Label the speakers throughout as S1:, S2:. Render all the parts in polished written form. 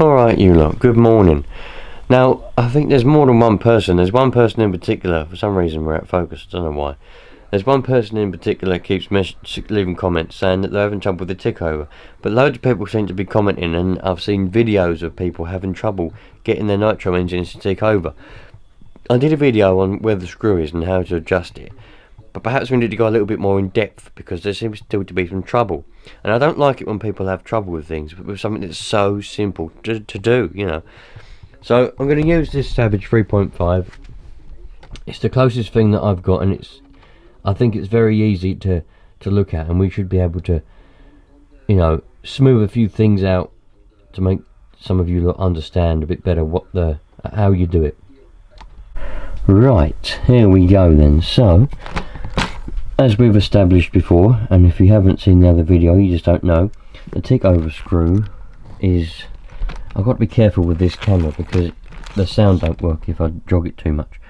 S1: Alright you lot, good morning. Now, I think there's more than one person. There's one person in particular, for some reason we're out of focus, I don't know why. There's one person in particular that keeps leaving comments saying that they're having trouble with the tick over. But loads of people seem to be commenting, and I've seen videos of people having trouble getting their Nitro engines to tick over. I did a video on where the screw is and how to adjust it. But perhaps we need to go a little bit more in depth, because there seems still to be some trouble. And I don't like it when people have trouble with things, but with something that's so simple to do, you know. So I'm going to use this Savage 3.5. It's the closest thing that I've got, and I think it's very easy to look at, and we should be able to, you know, smooth a few things out to make some of you understand a bit better how you do it. Right, here we go then. So, as we've established before, and if you haven't seen the other video, you just don't know, the tick over screw is... I've got to be careful with this camera because the sound don't work if I jog it too much.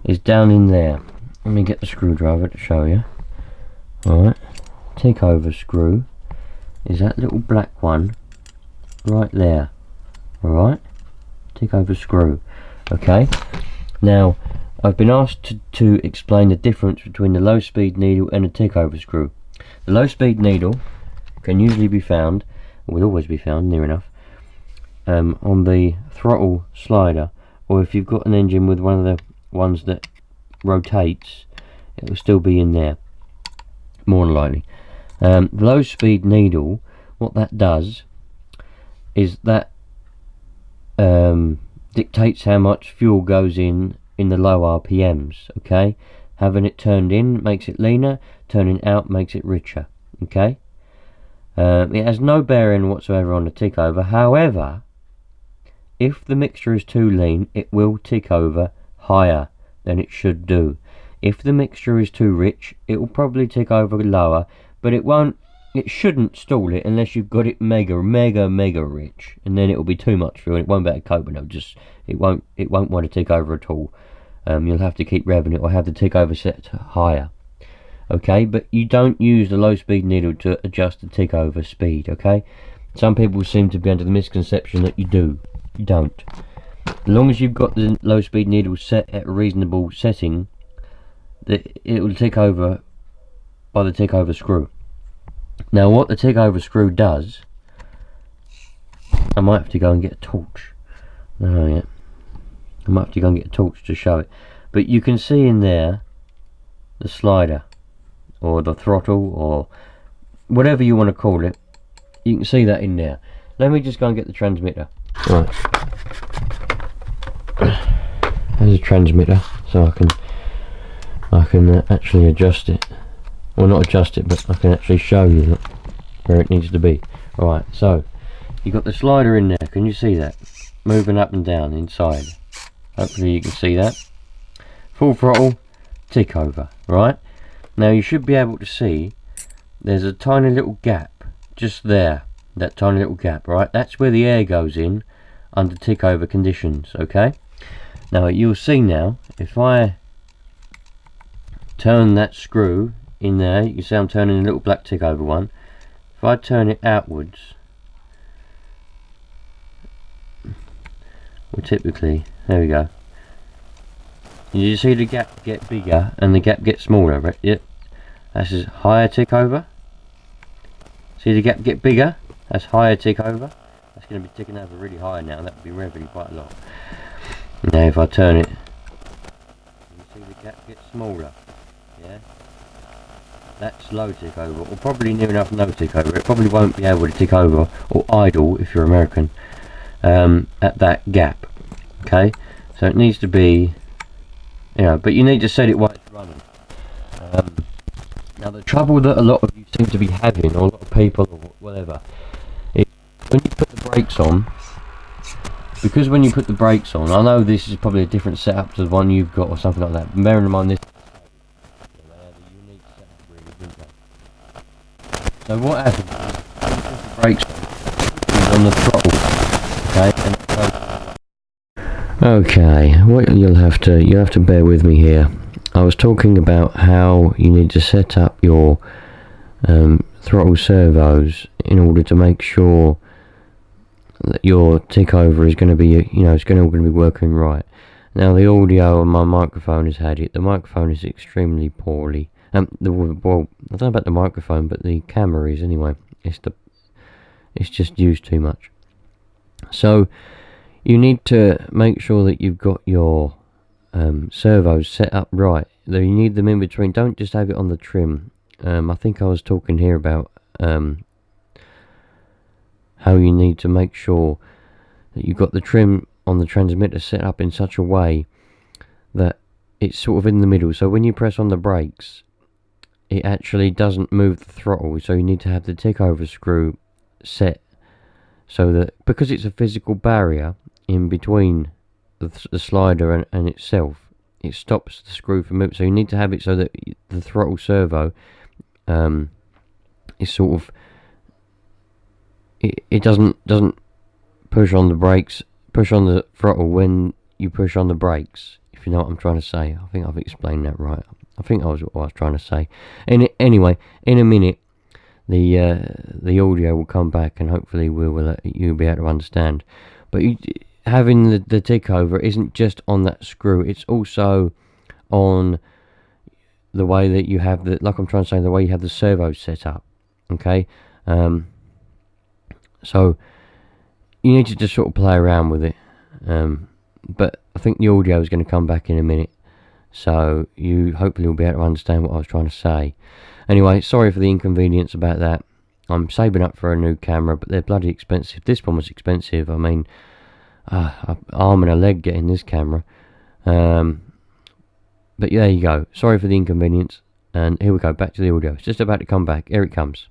S1: It's down in there. Let me get the screwdriver to show you. Alright, tick over screw is that little black one right there. Alright, tick over screw. Okay, now I've been asked to explain the difference between the low speed needle and a tick over screw. The low speed needle can usually be found, or will always be found near enough, on the throttle slider, or if you've got an engine with one of the ones that rotates, it will still be in there, more than likely. The low speed needle, what that does is that dictates how much fuel goes in the low RPMs. Okay, having it turned in makes it leaner, turning out makes it richer. Okay, it has no bearing whatsoever on the tick over. However, if the mixture is too lean, it will tick over higher than it should do. If the mixture is too rich, it will probably tick over lower, but it shouldn't stall it unless you've got it mega rich, and then it will be too much fuel. It won't be able to cope with it. It won't want to tick over at all. You'll have to keep revving it or have the tick over set to higher. Okay, but you don't use the low speed needle to adjust the tick over speed. Okay, some people seem to be under the misconception that you do. You don't. As long as you've got the low speed needle set at a reasonable setting, it will tick over by the tick over screw. Now what the tick over screw does, I might have to go and get a torch. Oh yeah, I might have to go and get a torch to show it. But you can see in there the slider, or the throttle, or whatever you want to call it. You can see that in there. Let me just go and get the transmitter. Right, there's a transmitter, so I can actually adjust it. Well, not adjust it, but I can actually show you where it needs to be. Right, so you've got the slider in there. Can you see that? Moving up and down inside. Hopefully you can see that. Full throttle, tick over. Right, now you should be able to see there's a tiny little gap just there. That tiny little gap, right? That's where the air goes in under tick over conditions. Okay, now you'll see now, if I turn that screw in there, you can see I'm turning a little black tick over one. If I turn it outwards, well, typically, there we go, you see the gap get bigger and the gap get smaller, right? Yep, that's a higher tick over. See the gap get bigger? That's higher tick over. That's going to be ticking over really high now. That would be revving quite a lot. Now if I turn it, you see the gap get smaller. Yeah, that's low tick over, or probably near enough no tick over. It probably won't be able to tick over or idle if you're American at that gap. Okay, so it needs to be, you know, but you need to set it while it's running. Now the trouble that a lot of you seem to be having, or a lot of people or whatever, is when you put the brakes on. Because when you put the brakes on, I know this is probably a different setup to the one you've got or something like that. Bearing in mind this, they have a unique setup really, didn't they? So what happens is, when you put the brakes on, it's on the throttle, okay? Okay, what you'll have to bear with me here. I was talking about how you need to set up your throttle servos in order to make sure that your tick over is going to be, it's all going to be working right. Now the audio on my microphone has had it. The microphone is extremely poorly. Well, I don't know about the microphone, but the camera is anyway. It's just used too much. So you need to make sure that you've got your servos set up right. You need them in between. Don't just have it on the trim. I think I was talking here about how you need to make sure that you've got the trim on the transmitter set up in such a way that it's sort of in the middle, so when you press on the brakes it actually doesn't move the throttle. So you need to have the tick over screw set so that, because it's a physical barrier in between the slider and itself, it stops the screw from moving. So you need to have it so that the throttle servo is sort of, it doesn't push on the brakes, push on the throttle when you push on the brakes, if you know what I'm trying to say. I think I've explained that right. I think that was what I was trying to say. Anyway, in a minute the audio will come back and hopefully you'll be able to understand. But having the tick over isn't just on that screw, it's also on the way that you have like I'm trying to say, the way you have the servos set up. Okay, so you need to just sort of play around with it, but I think the audio is going to come back in a minute, so you hopefully will be able to understand what I was trying to say. Anyway, sorry for the inconvenience about that. I'm saving up for a new camera, but they're bloody expensive. This one was expensive. I mean, arm and a leg getting this camera. But yeah, there you go. Sorry for the inconvenience. And here we go, back to the audio. It's just about to come back. Here it comes.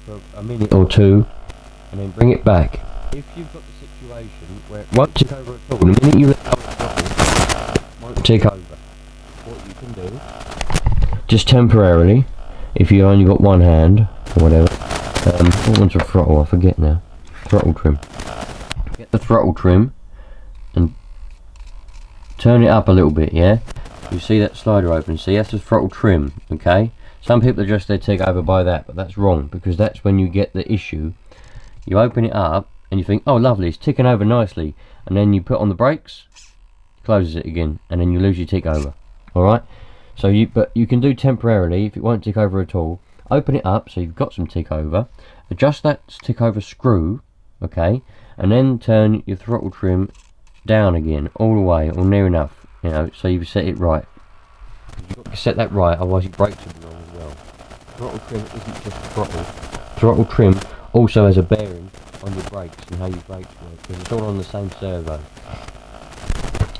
S1: For a minute or two, and then bring it back. If you've got the situation where it won't tick over at all, the minute you let go of the throttle, it won't tick over. What you can do, just temporarily, if you only got one hand, or whatever, what one's a throttle? I forget now. Throttle trim. Get the throttle trim, and turn it up a little bit, yeah? You see that slider open, see that's the throttle trim, okay? Some people adjust their tick over by that, but that's wrong, because that's when you get the issue. You open it up, and you think, oh lovely, it's ticking over nicely, and then you put on the brakes, closes it again, and then you lose your tick over, alright? So but you can do temporarily, if it won't tick over at all, open it up, so you've got some tick over, adjust that tick over screw, okay, and then turn your throttle trim down again, all the way, or near enough, so you've set it right. You've got to set that right, otherwise your brakes will be wrong as well. Throttle trim isn't just throttle. Throttle trim also has a bearing on your brakes and how your brakes work, because it's all on the same servo.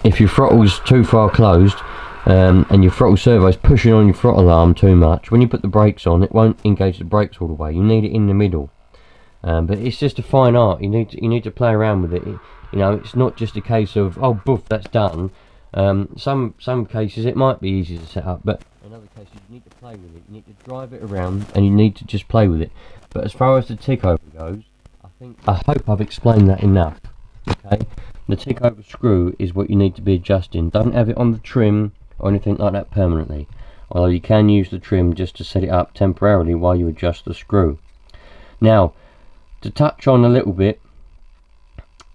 S1: If your throttle's too far closed, and your throttle servo is pushing on your throttle arm too much, when you put the brakes on, it won't engage the brakes all the way. You need it in the middle. But it's just a fine art. You need to play around with it. It's not just a case of, oh boof, that's done. Some cases it might be easy to set up, but in other cases you need to play with it. You need to drive it around, and you need to just play with it. But as far as the tick over goes, I hope I've explained that enough. Okay, the tick over screw is what you need to be adjusting. Don't have it on the trim or anything like that permanently, although you can use the trim just to set it up temporarily while you adjust the screw. Now, to touch on a little bit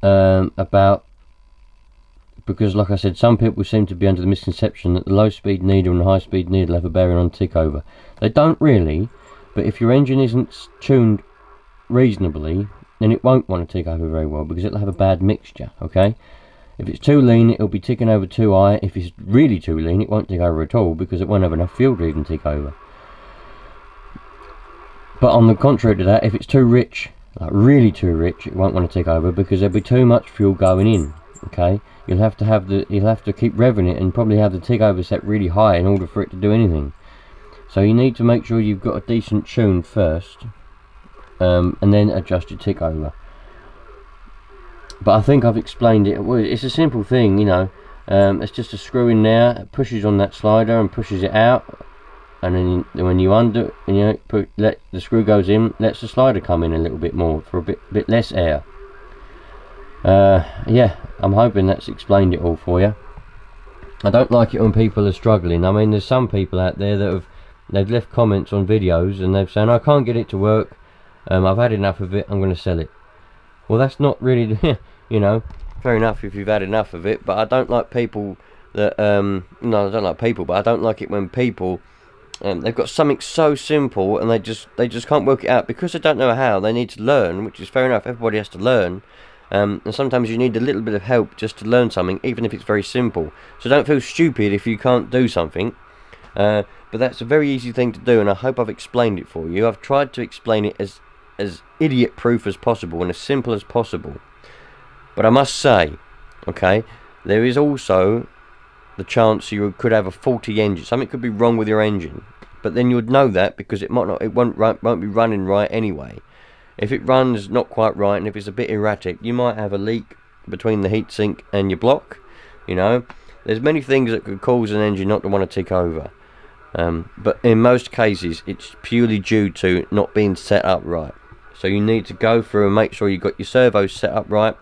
S1: about, because like I said, some people seem to be under the misconception that the low speed needle and the high speed needle have a bearing on tick over. They don't really, but if your engine isn't tuned reasonably, then it won't want to tick over very well, because it'll have a bad mixture, okay? If it's too lean, it'll be ticking over too high. If it's really too lean, it won't tick over at all, because it won't have enough fuel to even tick over. But on the contrary to that, if it's too rich, like really too rich, it won't want to tick over, because there'll be too much fuel going in, okay? You'll have to keep revving it and probably have the tick over set really high in order for it to do anything. So you need to make sure you've got a decent tune first, and then adjust your tick over. But I think I've explained it. It's a simple thing, it's just a screw in there, it pushes on that slider and pushes it out, and then when you undo it, let the screw goes in, lets the slider come in a little bit more for a bit less air. Yeah, I'm hoping that's explained it all for you. I don't like it when people are struggling. I mean, there's some people out there that they've left comments on videos and they've said, I can't get it to work, I've had enough of it, I'm going to sell it. Well, that's not really, you know, fair enough if you've had enough of it, but I don't like people that, no, I don't like people, but I don't like it when people, they've got something so simple and they just can't work it out because they don't know how. They need to learn, which is fair enough. Everybody has to learn, and sometimes you need a little bit of help just to learn something, even if it's very simple. So don't feel stupid if you can't do something. But that's a very easy thing to do, and I hope I've explained it for you. I've tried to explain it as idiot proof as possible and as simple as possible. But I must say, okay, there is also the chance you could have a faulty engine. Something could be wrong with your engine, but then you'd know that because it won't be running right anyway. If it runs not quite right and if it's a bit erratic, you might have a leak between the heatsink and your block. You know, there's many things that could cause an engine not to want to tick over. But in most cases, it's purely due to not being set up right. So you need to go through and make sure you've got your servos set up right,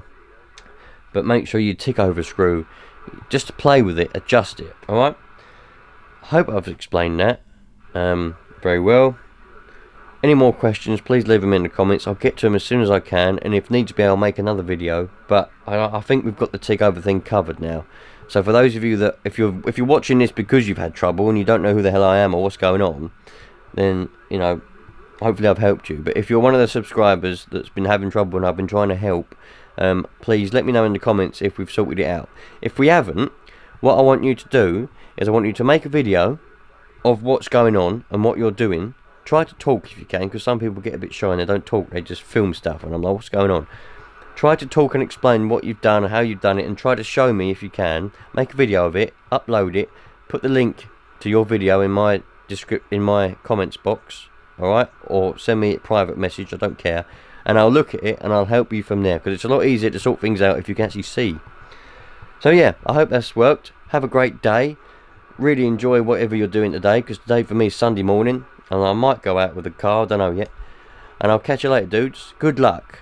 S1: but make sure you tick over screw, just to play with it, adjust it, alright? I hope I've explained that very well. Any more questions, please leave them in the comments. I'll get to them as soon as I can, and if needs be, I'll make another video, but I think we've got the tick over thing covered now. So for those of you that, if you're watching this because you've had trouble and you don't know who the hell I am or what's going on, then, you know, hopefully I've helped you. But if you're one of the subscribers that's been having trouble and I've been trying to help, please let me know in the comments if we've sorted it out. If we haven't, what I want you to do is I want you to make a video of what's going on and what you're doing. Try to talk if you can, because some people get a bit shy and they don't talk, they just film stuff, and I'm like, what's going on? Try to talk and explain what you've done and how you've done it, and try to show me if you can. Make a video of it, upload it, put the link to your video in my comments box, alright, or send me a private message, I don't care, and I'll look at it and I'll help you from there, because it's a lot easier to sort things out if you can actually see. So yeah, I hope that's worked. Have a great day, really enjoy whatever you're doing today, because today for me is Sunday morning and I might go out with the car, I don't know yet, and I'll catch you later, dudes. Good luck.